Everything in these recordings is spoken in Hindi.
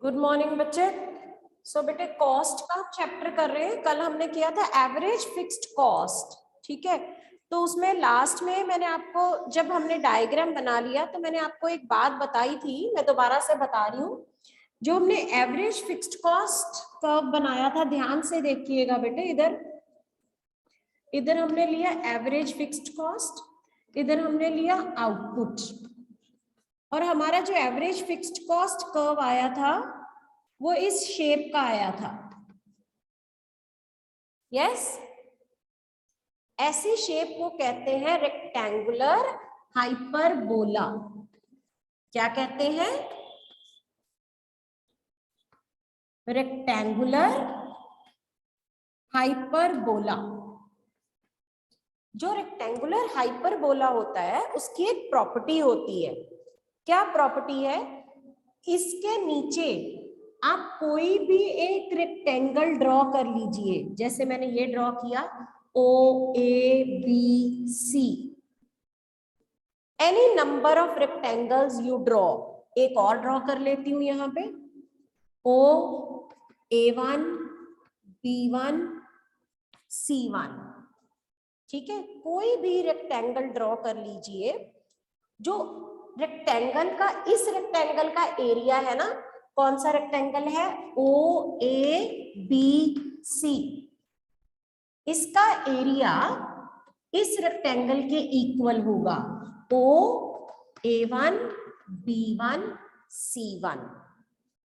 गुड मॉर्निंग बच्चे। सो बेटे कॉस्ट का चैप्टर कर रहे हैं। कल हमने किया था एवरेज फिक्स्ड कॉस्ट, ठीक है। तो उसमें लास्ट में मैंने आपको, जब हमने डायग्राम बना लिया तो मैंने आपको एक बात बताई थी, मैं दोबारा से बता रही हूँ। जो हमने एवरेज फिक्स्ड कॉस्ट कर्व बनाया था, ध्यान से देखिएगा बेटे। इधर हमने लिया एवरेज फिक्स्ड कॉस्ट, इधर हमने लिया आउटपुट, और हमारा जो एवरेज फिक्स्ड कॉस्ट कर्व आया था वो इस शेप का आया था। यस, ऐसी शेप को कहते हैं रेक्टेंगुलर हाइपरबोला। क्या कहते हैं? Rectangular hyperbola. जो रेक्टेंगुलर हाइपरबोला होता है उसकी एक प्रॉपर्टी होती है। क्या प्रॉपर्टी है? इसके नीचे आप कोई भी एक रेक्टेंगल ड्रॉ कर लीजिए। जैसे मैंने ये ड्रॉ किया, O A B C, any number of rectangles you draw. एक और ड्रॉ कर लेती हूं यहां पे, O A1 B1 C1, ठीक है। कोई भी रेक्टेंगल ड्रॉ कर लीजिए। जो रेक्टेंगल का, इस रेक्टेंगल का एरिया है ना, कौन सा रेक्टेंगल है? O A B C। इसका एरिया इस रेक्टेंगल के इक्वल होगा, O A1 B1 C1।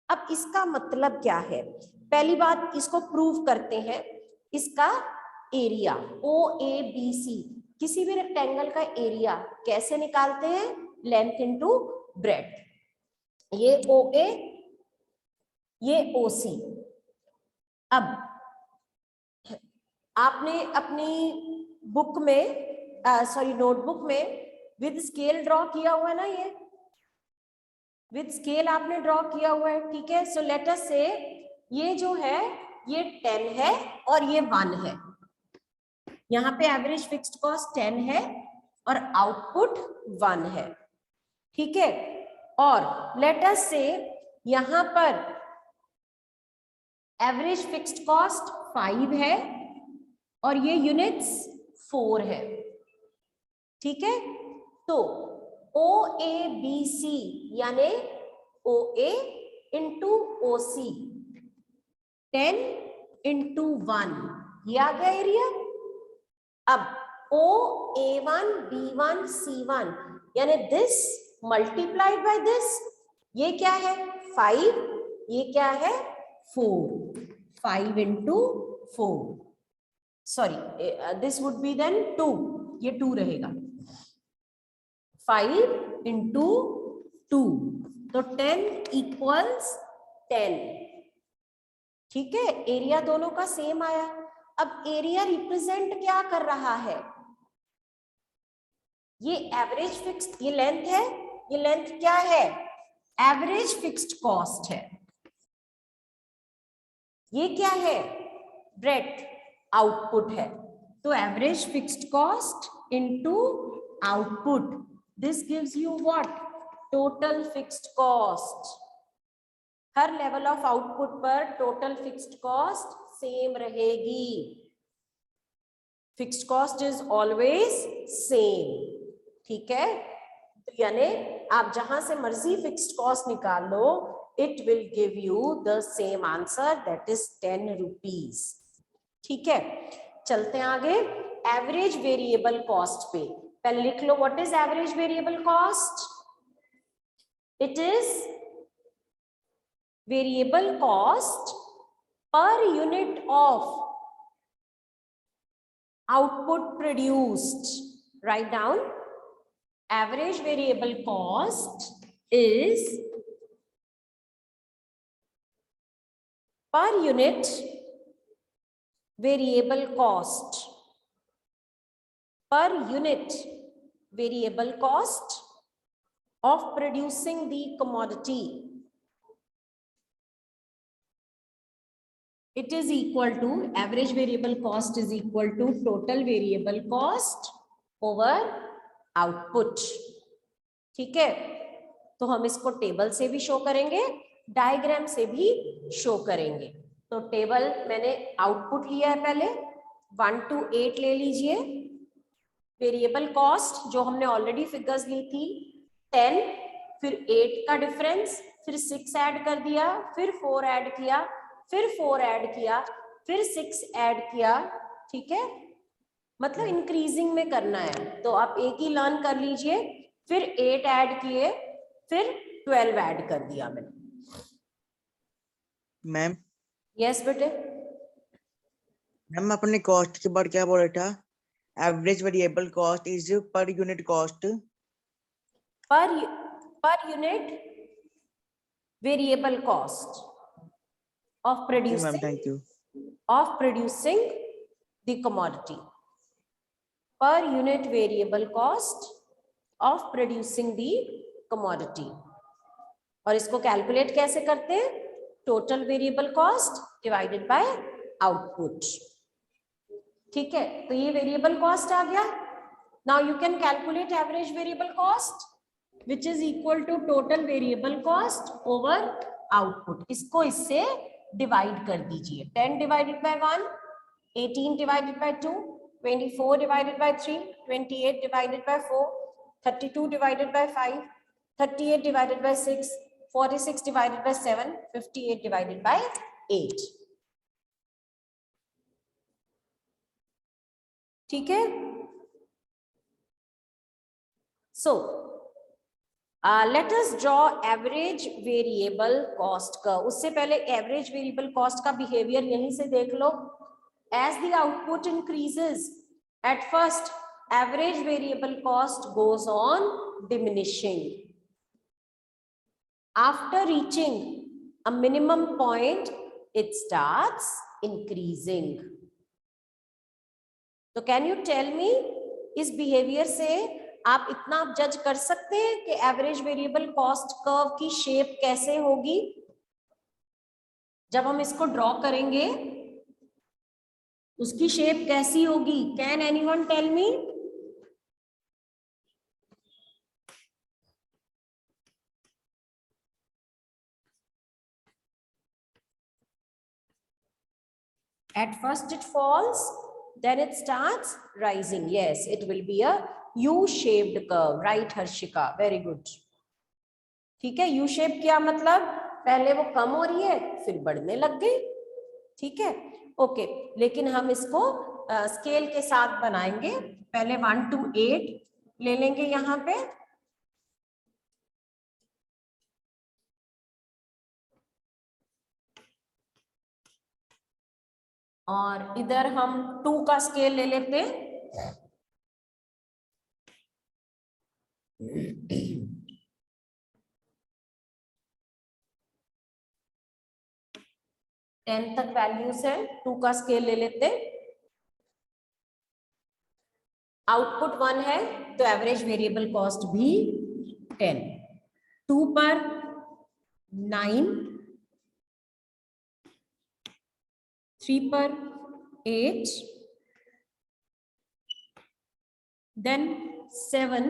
अब इसका मतलब क्या है? पहली बात इसको प्रूव करते हैं। इसका एरिया OABC, किसी भी रेक्टेंगल का एरिया कैसे निकालते हैं? Length into breadth. ये OA, ये OC। अब आपने अपनी बुक में, सॉरी नोटबुक में विद स्केल ड्रॉ किया हुआ है ना, ये विद स्केल आपने ड्रॉ किया हुआ है, ठीक है। सो लेट अस से ये जो है ये 10 है और ये 1 है। यहाँ पे एवरेज फिक्स्ड कॉस्ट 10 है और आउटपुट 1 है, ठीक है। और लेट अस से यहाँ पर एवरेज फिक्स्ड कॉस्ट 5 है और ये यूनिट्स 4 है, ठीक है। तो OABC यानी OA इंटू OC 10 इंटू 1, ये आ गया एरिया। अब OA1 B1 C1 यानी दिस मल्टीप्लाइड बाय दिस, ये क्या है? 5, ये क्या है? 4। 5 into 4, sorry this would be then 2, ये 2 रहेगा। 5 इंटू 2, तो 10 इक्वल्स 10, ठीक है। एरिया दोनों का सेम आया। अब एरिया रिप्रेजेंट क्या कर रहा है? ये एवरेज फिक्स्ड, ये लेंथ है, ये लेंथ क्या है? एवरेज फिक्स्ड कॉस्ट है। ये क्या है? ब्रेड्थ, आउटपुट है। तो average fixed cost into output, this gives you what? Total fixed cost. Her level of output पर टोटल फिक्स्ड कॉस्ट सेम रहेगी। Fixed cost is always same, ठीक है। तो यानी आप जहां से मर्जी फिक्स्ड कॉस्ट निकाल लो, it will give you the same answer, that is 10 rupees, ठीक है। चलते हैं आगे एवरेज वेरिएबल कॉस्ट पे। पहले लिख लो, what is average variable cost? It is variable cost per unit of output produced. Write down, average variable cost is per unit variable cost, per unit variable cost of producing the commodity. It is equal to, average variable cost is equal to total variable cost over output, ठीक है। तो हम इसको टेबल से भी शो करेंगे। डायग्राम से भी शो करेंगे। तो टेबल मैंने आउटपुट लिया है, पहले 1 to 8 ले लीजिए। वेरिएबल कॉस्ट जो हमने ऑलरेडी फिगर्स ली थी 10, फिर 8 का डिफरेंस, फिर 6 ऐड कर दिया, फिर 4 ऐड किया, फिर 4 ऐड किया, फिर 6 ऐड किया। ठीक है, मतलब इंक्रीजिंग में करना है, तो आप एक ही लर्न कर लीजिए। फिर 8 ऐड किए, फिर 12 ऐड कर दिया मैंने। मैम यस बेटे। मैम अपने कॉस्ट के बाद क्या बोला था? Average variable cost is per unit cost. Per unit variable cost of ma'am thank you. producing the commodity, per unit variable cost of producing the commodity। और इसको कैलकुलेट कैसे करते हैं? Total variable cost divided by output. ठीक है, तो ये वेरिएबल कॉस्ट आ गया। Now you can calculate average variable cost which is equal to total variable cost over output. इसको इससे डिवाइड कर दीजिए। 10 divided by 1, 18 divided by 2, 24 divided by 3, 28 divided by 4, 32 divided by 5, 38 divided by 6, 46 divided by 7, 58 divided bye 8। ठीक है, so let us draw average variable cost का। उससे पहले एवरेज वेरिएबल कॉस्ट का बिहेवियर यहीं से देख लो। As the output increases, at first average variable cost goes on diminishing. After reaching a minimum point it starts increasing. तो कैन यू टेल मी, इस बिहेवियर से आप इतना जज कर सकते हैं कि एवरेज वेरिएबल कॉस्ट कर्व की शेप कैसे होगी जब हम इसको ड्रॉ करेंगे? उसकी शेप कैसी होगी? Can anyone tell me? At first it falls, then it starts rising. Yes, it will be a U-shaped curve. Right, Harshika? Very good. ठीक है, U shape क्या मतलब? पहले वो कम हो रही है, फिर बढ़ने लग गई। ठीक है, ओके। लेकिन हम इसको स्केल के साथ बनाएंगे। पहले 1 to 8 ले लेंगे यहाँ पे, और इधर हम 2 का स्केल ले लेते हैं। टेन तक वैल्यूज है, 2 का स्केल ले लेते हैं। आउटपुट 1 है तो एवरेज वेरिएबल कॉस्ट भी 10। 2 पर 9, 3 पर 8, then 7,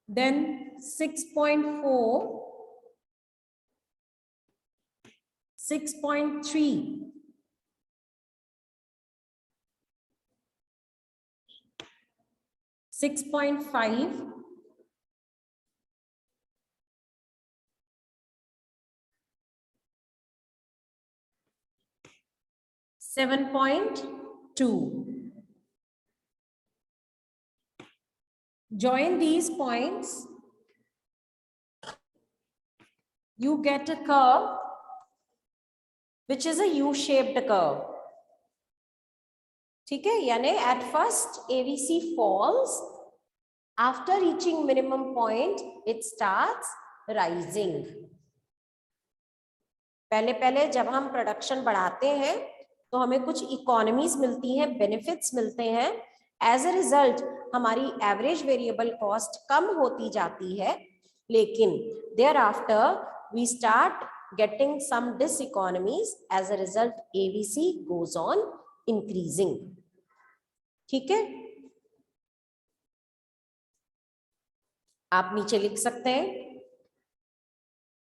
then 6.4, 6.3, 6.5, 7.2. Join these points, you get a curve which is a U-shaped curve. ठीक है, यानी at first AVC falls, after reaching minimum point it starts rising. पहले पहले जब हम प्रोडक्शन बढ़ाते हैं तो हमें कुछ इकोनॉमीज मिलती हैं, बेनिफिट्स मिलते हैं। एज अ रिजल्ट हमारी एवरेज वेरिएबल कॉस्ट कम होती जाती है, लेकिन there after we start getting some diseconomies, as a result AVC goes on increasing. ठीक है, आप नीचे लिख सकते हैं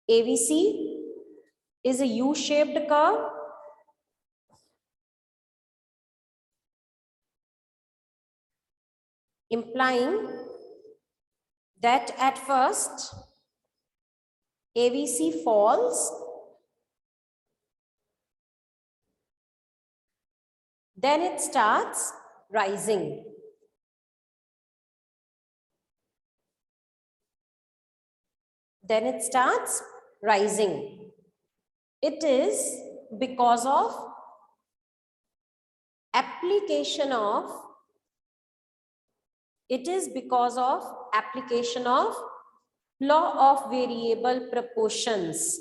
AVC is a U-shaped curve implying that at first AVC falls, then it starts rising. Then it starts rising. It is because of application of law of variable proportions.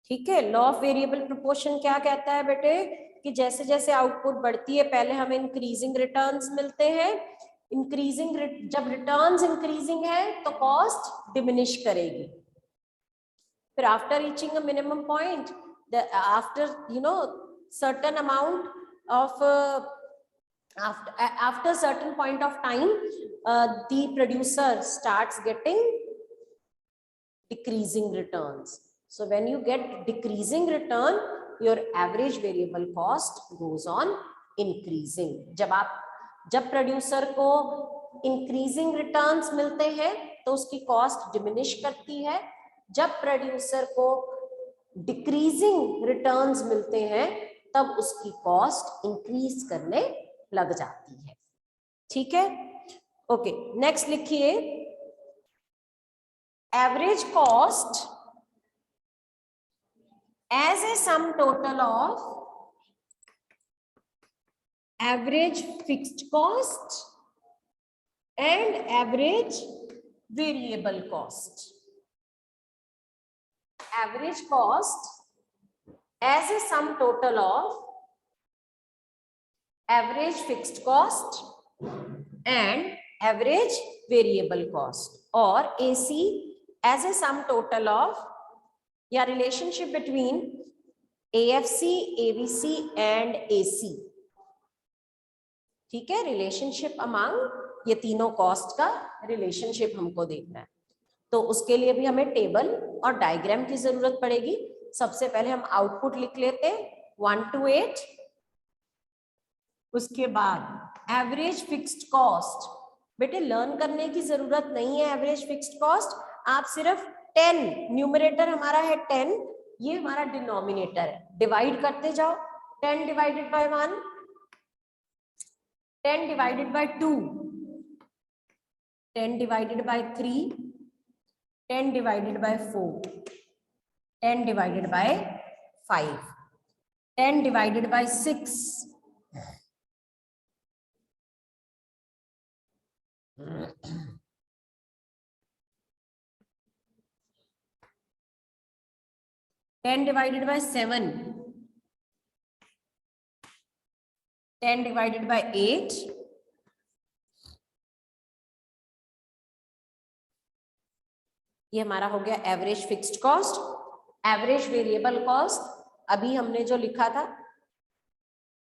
ठीक है, लॉ ऑफ वेरिएबल प्रोपोर्शन क्या कहता है बेटे कि जैसे जैसे आउटपुट बढ़ती है पहले हमें इंक्रीजिंग रिटर्न्स मिलते हैं, जब रिटर्न्स इंक्रीजिंग है तो कॉस्ट डिमिनिश करेगी, फिर after reaching a minimum point after certain amount of after certain point of time the producer starts getting decreasing returns. So when you get decreasing return, your average variable cost goes on increasing. जब प्रोड्यूसर को इंक्रीजिंग रिटर्न्स मिलते हैं तो उसकी कॉस्ट डिमिनिश करती है, जब प्रोड्यूसर को डिक्रीजिंग रिटर्न्स मिलते हैं तब उसकी कॉस्ट इंक्रीज करने लग जाती है। ठीक है, ओके, नेक्स्ट लिखिए average cost as a sum total of average fixed cost and average variable cost. Average cost as a sum total of average fixed cost and average variable cost, or AC as a sum total of या relationship between AFC, AVC and AC. ठीक है, रिलेशनशिप अमंग ये तीनों कॉस्ट का रिलेशनशिप हमको देखना है, तो उसके लिए भी हमें टेबल और डायग्राम की जरूरत पड़ेगी। सबसे पहले हम आउटपुट लिख लेते हैं 1 to 8, उसके बाद एवरेज फिक्स्ड कॉस्ट। बेटे लर्न करने की जरूरत नहीं है एवरेज फिक्स्ड कॉस्ट, आप सिर्फ 10 न्यूमरेटर हमारा है 10, ये हमारा डिनोमिनेटर है, डिवाइड करते जाओ 10 divided by 1, 10 divided by 2, 10 divided by 3, 10 divided by 4, 10 divided by 5, 10 divided by 6, 10 divided by 7, 10 divided by 8, ये हमारा हो गया average fixed cost. Average variable cost अभी हमने जो लिखा था,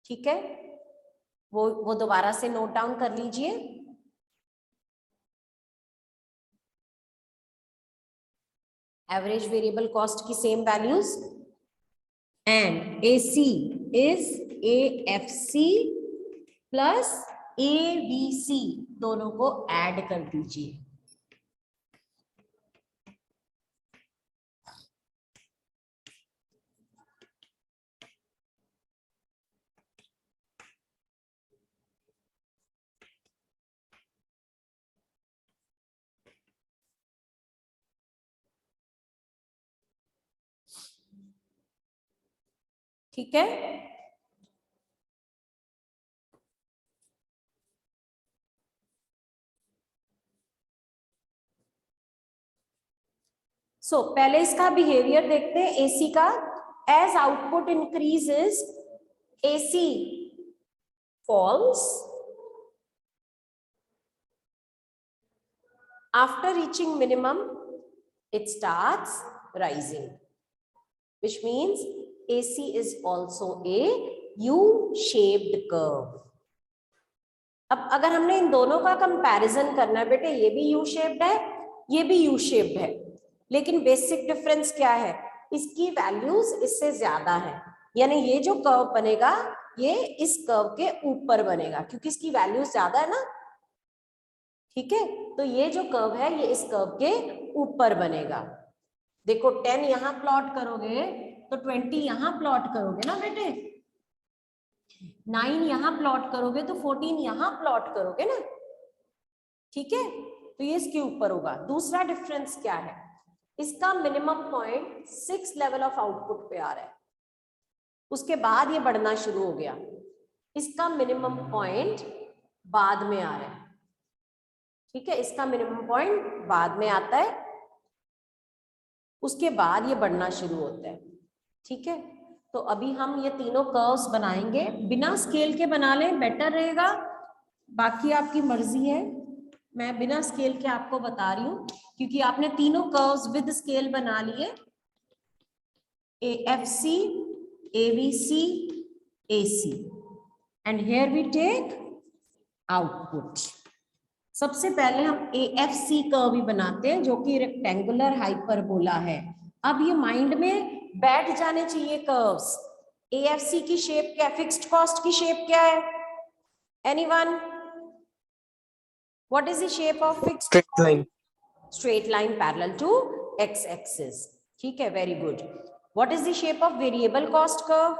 ठीक है, वो दोबारा से नोट डाउन कर लीजिए। एवरेज वेरिएबल कॉस्ट की same values, and AC is AFC plus AVC, दोनों को ऐड कर दीजिए। ठीक है, सो पहले इसका बिहेवियर देखते हैं AC का। As output increases AC falls, after reaching minimum it starts rising, which means AC is also a U shaped curve. अब अगर हमने इन दोनों का कंपैरिजन करना है बेटे, ये भी यू शेप्ड है, ये भी यू शेप्ड है, लेकिन बेसिक डिफरेंस क्या है, इसकी वैल्यूज इससे ज्यादा है, यानी ये जो कर्व बनेगा ये इस कर्व के ऊपर बनेगा क्योंकि इसकी वैल्यूज ज्यादा है ना, ठीक है। तो ये जो कर्व है ये इस कर्व के ऊपर बनेगा। देखो 10 यहां प्लॉट करोगे तो 20 यहां प्लॉट करोगे ना बेटे, 9 यहां प्लॉट करोगे तो 14 यहां प्लॉट करोगे ना, ठीक है। तो ये इसके ऊपर होगा। दूसरा डिफरेंस क्या है, इसका minimum point 6 level of output पे आ रहा है, उसके बाद ये बढ़ना शुरू हो गया, इसका मिनिमम पॉइंट बाद में आ रहा है, ठीक है, इसका मिनिमम पॉइंट बाद में आता है, उसके बाद ये बढ़ना शुरू होता है, ठीक है। तो अभी हम ये तीनों कर्व्स बनाएंगे, बिना स्केल के बना लें बेटर रहेगा, बाकी आपकी मर्जी है, मैं बिना स्केल के आपको बता रही हूँ क्योंकि आपने तीनों कर्व्स विद स्केल बना लिए, AFC, AVC, AC, and here we take output. सबसे पहले हम AFC कर्व ही बनाते हैं जो कि रेक्टेंगुलर हाइपरबोला है। अब ये माइंड में बैठ जाने चाहिए कर्व्स। AFC की शेप क्या है, फिक्स्ड कॉस्ट की शेप क्या है, anyone? What is the shape of fixed? Straight line. Straight line parallel to x axis, ठीक है, very good. What is the shape of variable cost curve?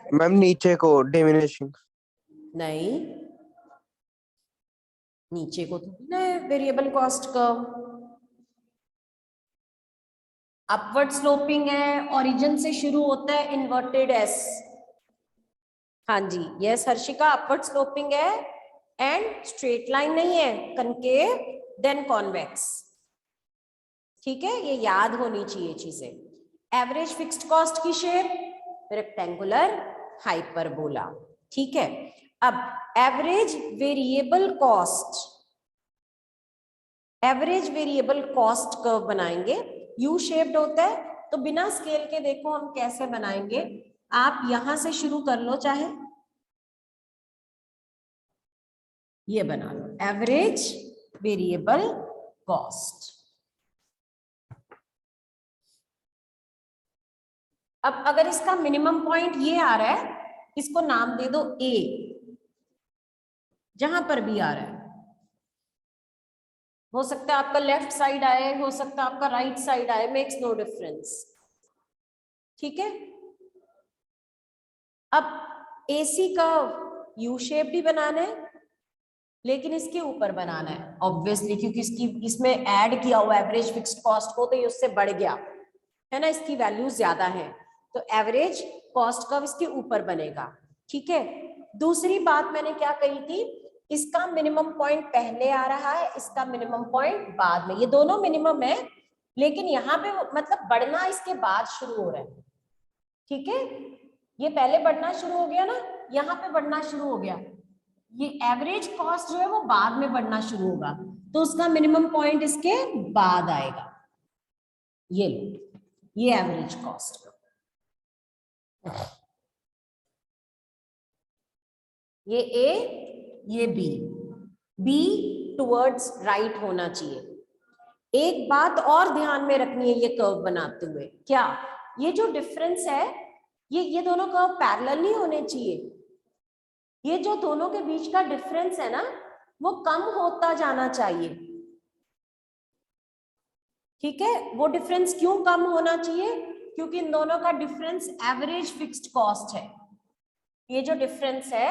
Ma'am नीचे को डिमिनिशिंग। नहीं, नीचे को तो variable cost curve upward sloping है, ओरिजिन से शुरू होता है इन्वर्टेड एस, हाँ जी, यस हर्षिका, अपवर्ड स्लोपिंग है एंड स्ट्रेट लाइन नहीं है, कनकेव देन कॉन्वेक्स, ठीक है, ये याद होनी चाहिए चीजें। एवरेज फिक्स्ड कॉस्ट की शेप रेक्टेंगुलर हाइपरबोला, ठीक है। अब एवरेज वेरिएबल कॉस्ट कर्व बनाएंगे, यू शेप्ड होता है, तो बिना स्केल के देखो हम कैसे बनाएंगे, आप यहां से शुरू कर लो, चाहे ये बना लो, एवरेज वेरिएबल कॉस्ट। अब अगर इसका मिनिमम पॉइंट ये आ रहा है, इसको नाम दे दो A, जहां पर भी आ रहा है, हो सकता है आपका लेफ्ट साइड आए, हो सकता है आपका राइट साइड आए, मेक्स नो डिफरेंस, ठीक है। अब AC का यू शेप भी बनाना है, लेकिन इसके ऊपर बनाना है ऑब्वियसली, क्योंकि इसमें ऐड किया हुआ एवरेज फिक्स्ड कॉस्ट को, तो ये उससे बढ़ गया है ना, इसकी वैल्यू ज्यादा है, तो एवरेज कॉस्ट कर्व इसके ऊपर बनेगा, ठीक है। दूसरी बात मैंने क्या कही थी, इसका मिनिमम पॉइंट पहले आ रहा है, इसका मिनिमम पॉइंट बाद में, ये दोनों मिनिमम है, लेकिन यहाँ पे मतलब बढ़ना इसके बाद शुरू हो रहा है, ठीक है। ये पहले बढ़ना शुरू हो गया ना, यहाँ पे बढ़ना शुरू हो गया, ये एवरेज कॉस्ट जो है वो बाद में बढ़ना शुरू होगा, तो उसका मिनिमम पॉइंट इसके बाद आएगा, ये लो, ये एवरेज कॉस्ट, ये A, ये B टुवर्ड्स राइट होना चाहिए। एक बात और ध्यान में रखनी है ये कर्व बनाते हुए, क्या, ये जो डिफरेंस है, ये दोनों कर्व पैरेलल नहीं होने चाहिए, ये जो दोनों के बीच का डिफरेंस है ना, वो कम होता जाना चाहिए, ठीक है। वो डिफरेंस क्यों कम होना चाहिए, क्योंकि इन दोनों का डिफरेंस एवरेज फिक्स्ड कॉस्ट है, ये जो डिफरेंस है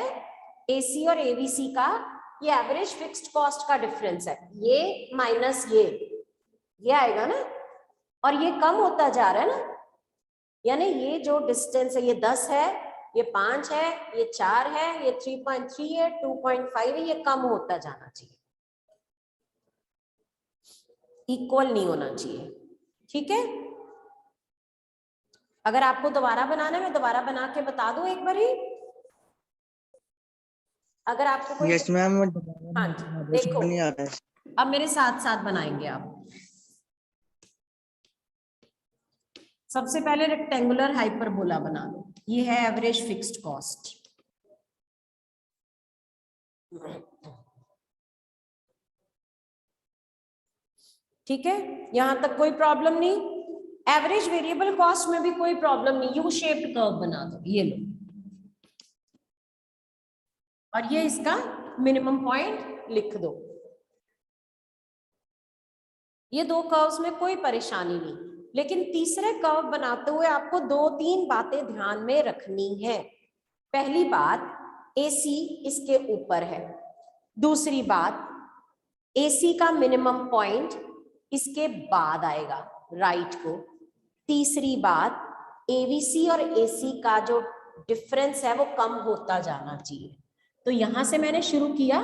AC और AVC का, ये एवरेज फिक्स्ड कॉस्ट का डिफरेंस है, ये माइनस ये आएगा ना, और ये कम होता जा रहा है ना, यानी ये जो डिस्टेंस है, ये 10 है, ये 5 है, ये 4 है, ये 3.3 है, 2.5 है, ये कम होता जाना चाहिए, इक्वल नहीं होना चाहिए, ठीक है। अगर आपको दोबारा बनाना है, मैं दोबारा बना के बता दूं एक बारी, अगर आपको कोई, यस मैम, हाँ जी, देखो नहीं आ रहा है। अब मेरे साथ साथ बनाएंगे आप, सबसे पहले रेक्टेंगुलर हाइपरबोला बना लो, ये है एवरेज फिक्स्ड कॉस्ट। ठीक है, यहां तक कोई प्रॉब्लम नहीं। एवरेज वेरिएबल कॉस्ट में भी कोई प्रॉब्लम नहीं, यू शेप्ड कर्व बना दो, ये लो, और ये इसका मिनिमम पॉइंट लिख दो। ये दो कर्व्स में कोई परेशानी नहीं, लेकिन तीसरे कर्व बनाते हुए आपको 2-3 बातें ध्यान में रखनी है। पहली बात, AC इसके ऊपर है। दूसरी बात, AC का मिनिमम पॉइंट इसके बाद आएगा राइट को। तीसरी बात, AVC और AC का जो डिफरेंस है वो कम होता जाना चाहिए। तो यहां से मैंने शुरू किया,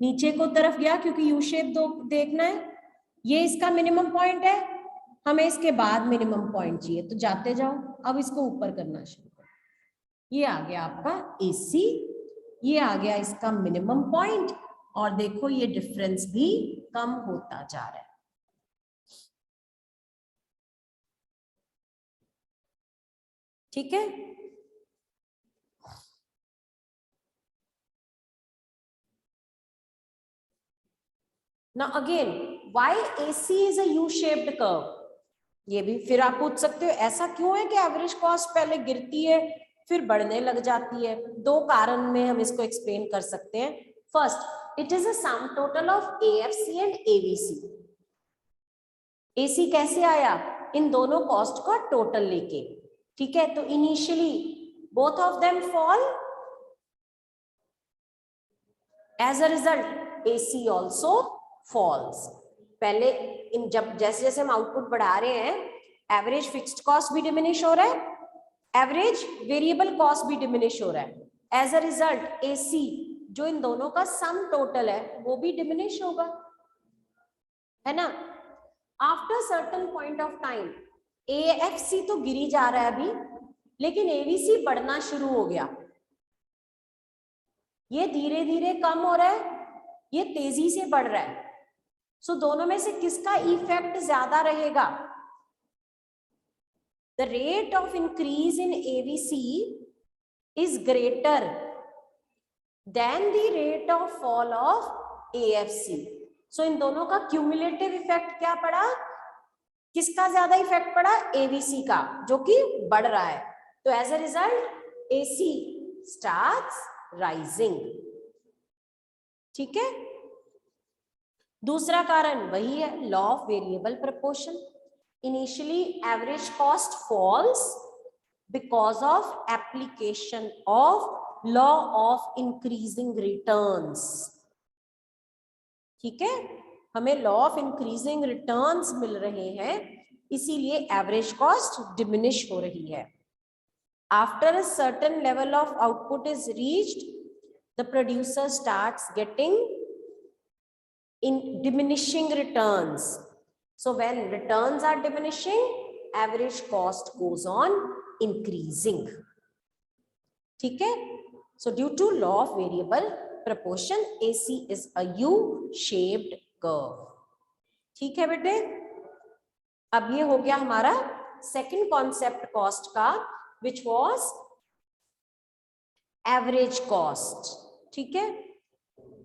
नीचे को तरफ गया क्योंकि यू शेप देखना है। ये इसका मिनिमम पॉइंट है, हमें इसके बाद मिनिमम पॉइंट चाहिए, तो जाते जाओ। अब इसको ऊपर करना शुरू करो। ये आ गया आपका AC, ये आ गया इसका मिनिमम पॉइंट, और देखो ये डिफरेंस भी कम होता जा रहा है। ठीक है, now again why AC is a U-shaped curve? ये भी फिर आप पूछ सकते हो ऐसा क्यों है कि एवरेज कॉस्ट पहले गिरती है फिर बढ़ने लग जाती है। दो कारण में हम इसको एक्सप्लेन कर सकते हैं। First, it is a sum total of AFC and AVC। AC कैसे आया? इन दोनों कॉस्ट का टोटल लेके। ठीक है, तो initially both of them fall, as a result AC also falls. पहले इन जब जैसे जैसे हम आउटपुट बढ़ा रहे हैं, एवरेज फिक्स्ड कॉस्ट भी डिमिनिश हो रहा है, एवरेज वेरिएबल कॉस्ट भी डिमिनिश हो रहा है। एज अ रिजल्ट AC जो इन दोनों का सम टोटल है वो भी डिमिनिश होगा, है ना। After certain point of time AFC तो गिरी जा रहा है अभी, लेकिन AVC बढ़ना शुरू हो गया। ये धीरे धीरे कम हो रहा है, ये तेजी से बढ़ रहा है। सो दोनों में से किसका इफेक्ट ज्यादा रहेगा? The rate of increase in AVC is greater than the rate of fall of AFC। सो इन दोनों का क्यूमुलेटिव इफेक्ट क्या पड़ा? किसका ज्यादा इफेक्ट पड़ा? AVC का, जो कि बढ़ रहा है। तो as a result AC starts rising. ठीक है, दूसरा कारण वही है, law of variable proportion. Initially average cost falls because of application of law of increasing returns. ठीक है, हमें लॉ ऑफ इंक्रीजिंग रिटर्न्स मिल रहे हैं, इसीलिए एवरेज कॉस्ट डिमिनिश हो रही है। After a certain level of output is reached, the producer starts getting in diminishing returns. So when returns are diminishing, average cost goes on increasing. ठीक है, so due to law of variable proportion, AC is a U-shaped curve. ठीक है बेटे, अब ये हो गया हमारा सेकंड कॉन्सेप्ट कॉस्ट का, which was average cost. ठीक है,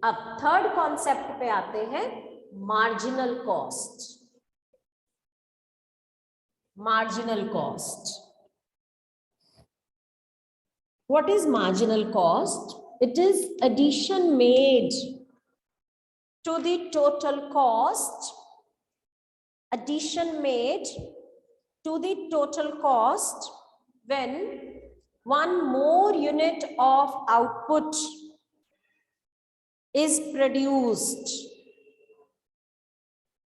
अब थर्ड कॉन्सेप्ट पे आते हैं, marginal cost. Marginal cost, what is marginal cost? It is addition made to the total cost, addition made to the total cost when one more unit of output is produced.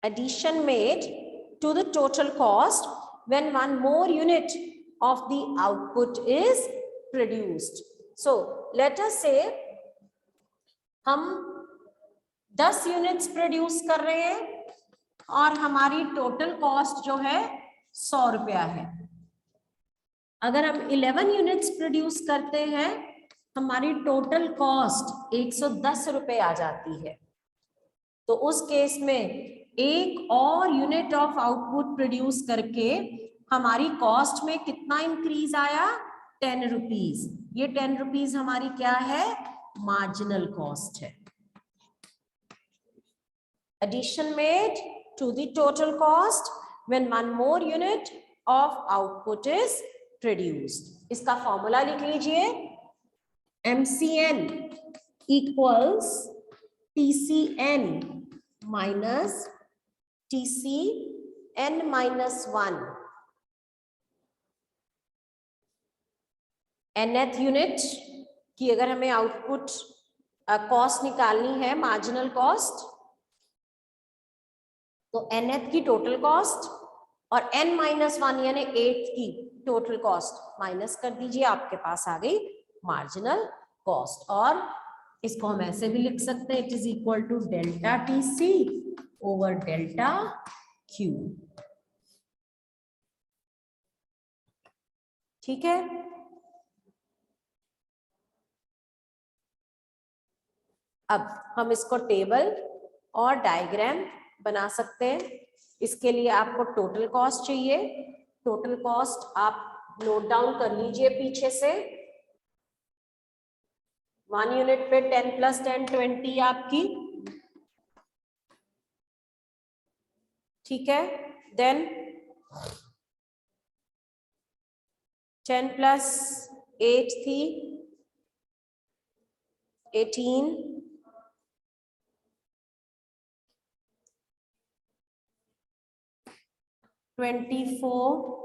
Addition made to the total cost when one more unit of the output is produced. So let us say हम 10 यूनिट्स प्रोड्यूस कर रहे हैं और हमारी टोटल कॉस्ट जो है 100 रुपया है। अगर हम 11 यूनिट्स प्रोड्यूस करते हैं, हमारी टोटल कॉस्ट 110 रुपए आ जाती है। तो उस केस में एक और यूनिट ऑफ आउटपुट प्रोड्यूस करके हमारी कॉस्ट में कितना इंक्रीज आया, 10 रुपीज। ये 10 रुपीज हमारी क्या है, मार्जिनल कॉस्ट है। Addition made to the total cost when one more unit of output is produced. इसका फॉर्मूला लिख लीजिए, MCN equals TCN minus TCN minus 1. nth unit की अगर हमें आउटपुट कॉस्ट निकालनी है, मार्जिनल कॉस्ट, तो nth की टोटल कॉस्ट और n माइनस 1 यानी 8th की टोटल कॉस्ट माइनस कर दीजिए, आपके पास आ गई मार्जिनल कॉस्ट। और इसको हम ऐसे भी लिख सकते हैं, it is equal to delta TC over delta Q। ठीक है, अब हम इसको टेबल और डायग्राम बना सकते हैं। इसके लिए आपको टोटल कॉस्ट चाहिए। टोटल कॉस्ट आप नोट डाउन कर लीजिए पीछे से। 1 यूनिट पे 10 + 10 20 आपकी, ठीक है। देन 10 + 8 थी 18, 24,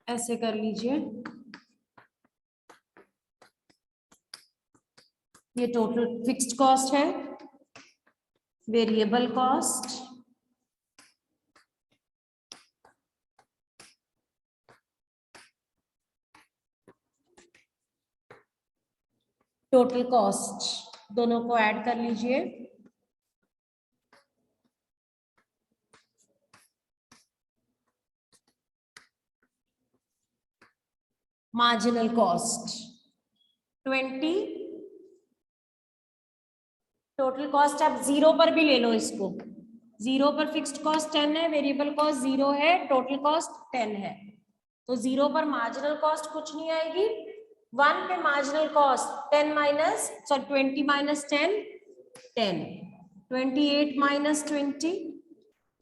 ऐसे कर लीजिए। ये टोटल फिक्स्ड कॉस्ट है, वेरिएबल कॉस्ट, टोटल कॉस्ट, दोनों को ऐड कर लीजिए। मार्जिनल कॉस्ट 20, टोटल कॉस्ट आप 0 पर भी ले लो इसको। 0 पर फिक्स्ड कॉस्ट 10 है, वेरिएबल कॉस्ट 0 है, टोटल कॉस्ट 10 है, तो 0 पर मार्जिनल कॉस्ट कुछ नहीं आएगी। 1 पे marginal cost 20 minus 10, 10, 28 minus 20,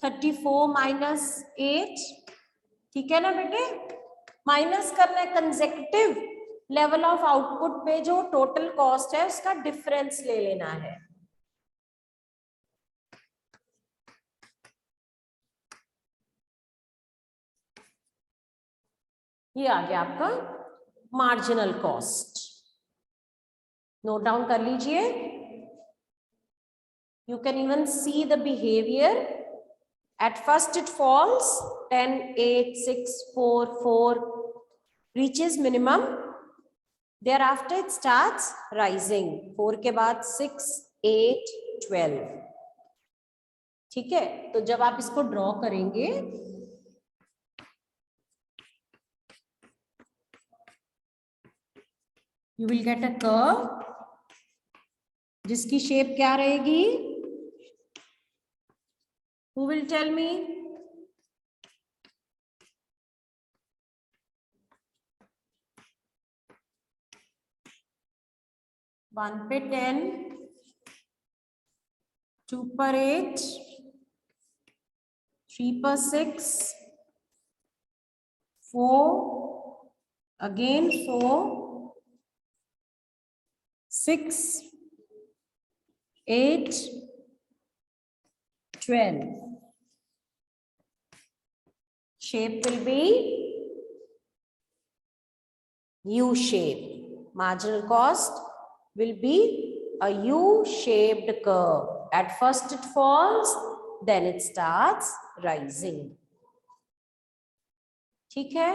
34 minus 8, ठीक है ना बेटे। माइनस करना है कंसेक्यूटिव लेवल ऑफ आउटपुट पे जो टोटल कॉस्ट है उसका डिफरेंस ले लेना है। ये आ गया आपका मार्जिनल कॉस्ट, नोट डाउन कर लीजिए। You can even see the behaviour. At first it falls 10, 8, 6, 4, 4, reaches minimum, thereafter it starts rising, 4 के बाद 6, 8, 12, ठीक है। तो जब आप इसको ड्रॉ करेंगे you will get a curve जिसकी शेप क्या रहेगी, who will tell me? One पे 10, 2 पर 8, 3 पर 6, 4, again 4, 6, 8, 12. Shape will be U shape. Marginal cost will be a U-shaped curve. At first it falls, then it starts rising. ठीक है।